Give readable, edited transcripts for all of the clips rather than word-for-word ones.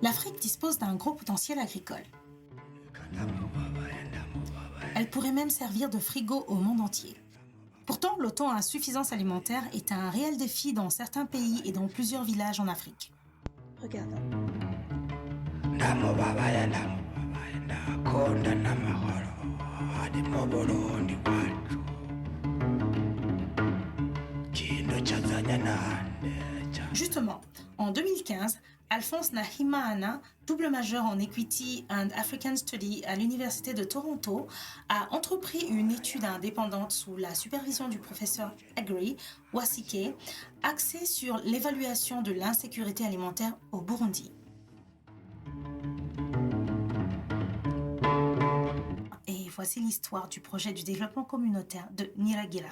L'Afrique dispose d'un gros potentiel agricole. Elle pourrait même servir de frigo au monde entier. Pourtant, l'auto-insuffisance alimentaire est un réel défi dans certains pays et dans plusieurs villages en Afrique. Regardons. Justement, en 2015, Alphonse Nahimana, double majeur en Equity and African Study à l'Université de Toronto, a entrepris une étude indépendante sous la supervision du professeur Agri Wasike, axée sur l'évaluation de l'insécurité alimentaire au Burundi. Et voici l'histoire du projet du développement communautaire de Niragira.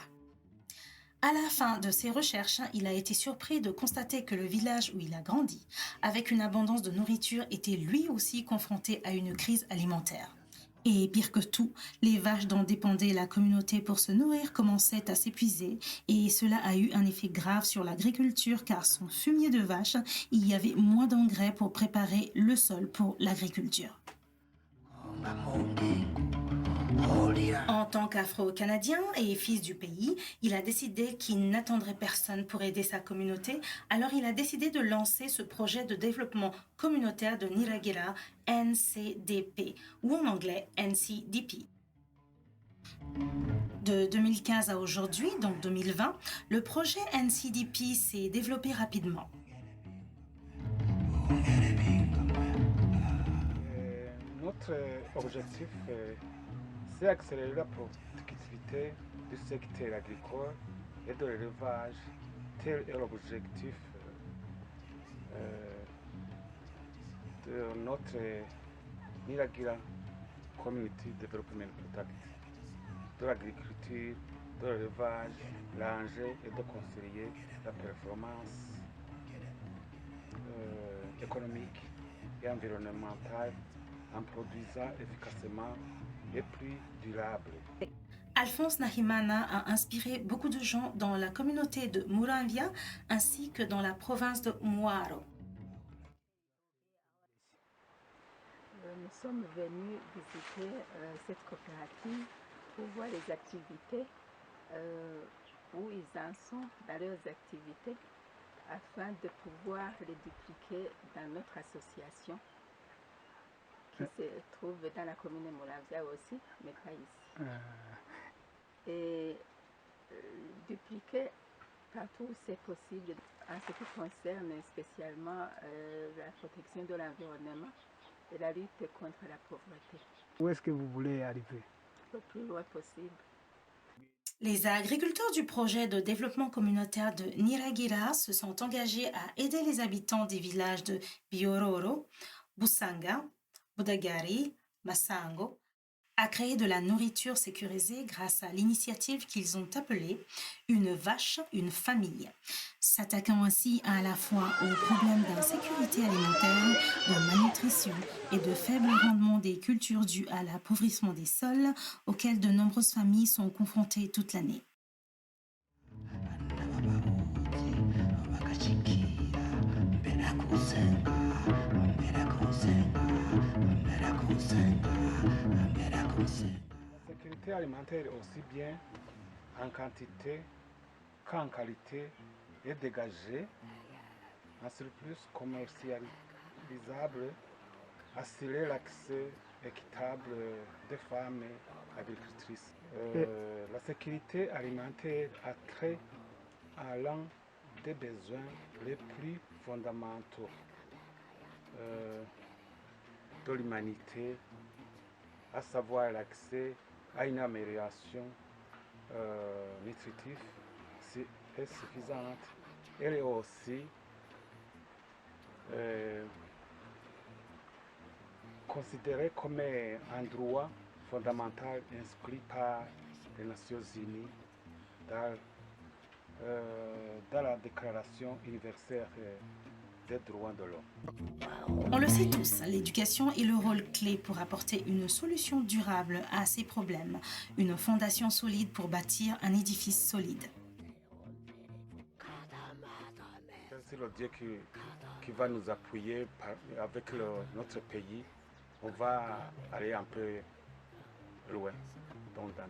À la fin de ses recherches, il a été surpris de constater que le village où il a grandi, avec une abondance de nourriture, était lui aussi confronté à une crise alimentaire. Et pire que tout, les vaches dont dépendait la communauté pour se nourrir commençaient à s'épuiser et cela a eu un effet grave sur l'agriculture car sans fumier de vache, il y avait moins d'engrais pour préparer le sol pour l'agriculture. En tant qu'Afro-Canadien et fils du pays, il a décidé qu'il n'attendrait personne pour aider sa communauté, alors il a décidé de lancer ce projet de développement communautaire de Niragira, NCDP, ou en anglais NCDP. De 2015 à aujourd'hui, donc 2020, le projet NCDP s'est développé rapidement. Notre objectif c'est accélérer la productivité du secteur agricole et de l'élevage. Tel est l'objectif de notre Niragira Community Development Project, de l'agriculture, de l'élevage, l'enjeu est de concilier la performance économique et environnementale en produisant efficacement et plus durable. Alphonse Nahimana a inspiré beaucoup de gens dans la communauté de Muramvya ainsi que dans la province de Mwaro. Nous sommes venus visiter cette coopérative pour voir les activités, où ils en sont dans leurs activités, afin de pouvoir les dupliquer dans notre association qui se trouve dans la commune de Muramvya aussi, mais pas ici. Et dupliquer partout où c'est possible en ce qui concerne spécialement la protection de l'environnement et la lutte contre la pauvreté. Où est-ce que vous voulez arriver? Le plus loin possible. Les agriculteurs du projet de développement communautaire de Niragira se sont engagés à aider les habitants des villages de Biororo, Busanga, Budagari, Masango à créer de la nourriture sécurisée grâce à l'initiative qu'ils ont appelée « Une vache, une famille », s'attaquant ainsi à la fois aux problèmes d'insécurité alimentaire, de malnutrition et de faible rendement des cultures dues à l'appauvrissement des sols auxquels de nombreuses familles sont confrontées toute l'année. La sécurité alimentaire aussi bien en quantité qu'en qualité est dégagée, un surplus commercialisable, assurer l'accès équitable des femmes agricultrices. La sécurité alimentaire a trait à l'un des besoins les plus fondamentaux de l'humanité, à savoir l'accès à une amélioration nutritive et suffisante. Elle est aussi considérée comme un droit fondamental inscrit par les Nations Unies dans la Déclaration universelle des droits de l'homme. On le sait tous, l'éducation est le rôle clé pour apporter une solution durable à ces problèmes, une fondation solide pour bâtir un édifice solide. c'est le Dieu qui va nous appuyer avec notre pays. On va aller un peu loin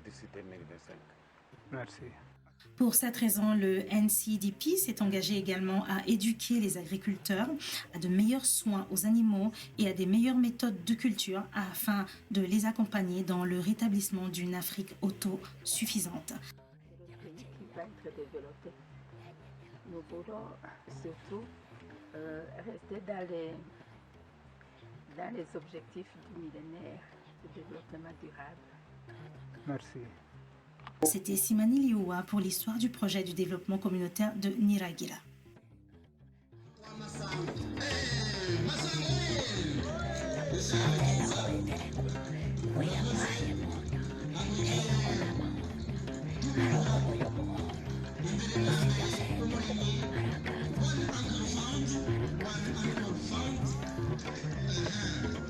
d'ici 2025. Merci. Pour cette raison, le NCDP s'est engagé également à éduquer les agriculteurs à de meilleurs soins aux animaux et à des meilleures méthodes de culture afin de les accompagner dans le rétablissement d'une Afrique autosuffisante. C'est le pays qui va être développé. Nous voulons surtout rester dans les objectifs du millénaire de développement durable. Merci. C'était Simani Lioua pour l'histoire du projet du développement communautaire de Niragira.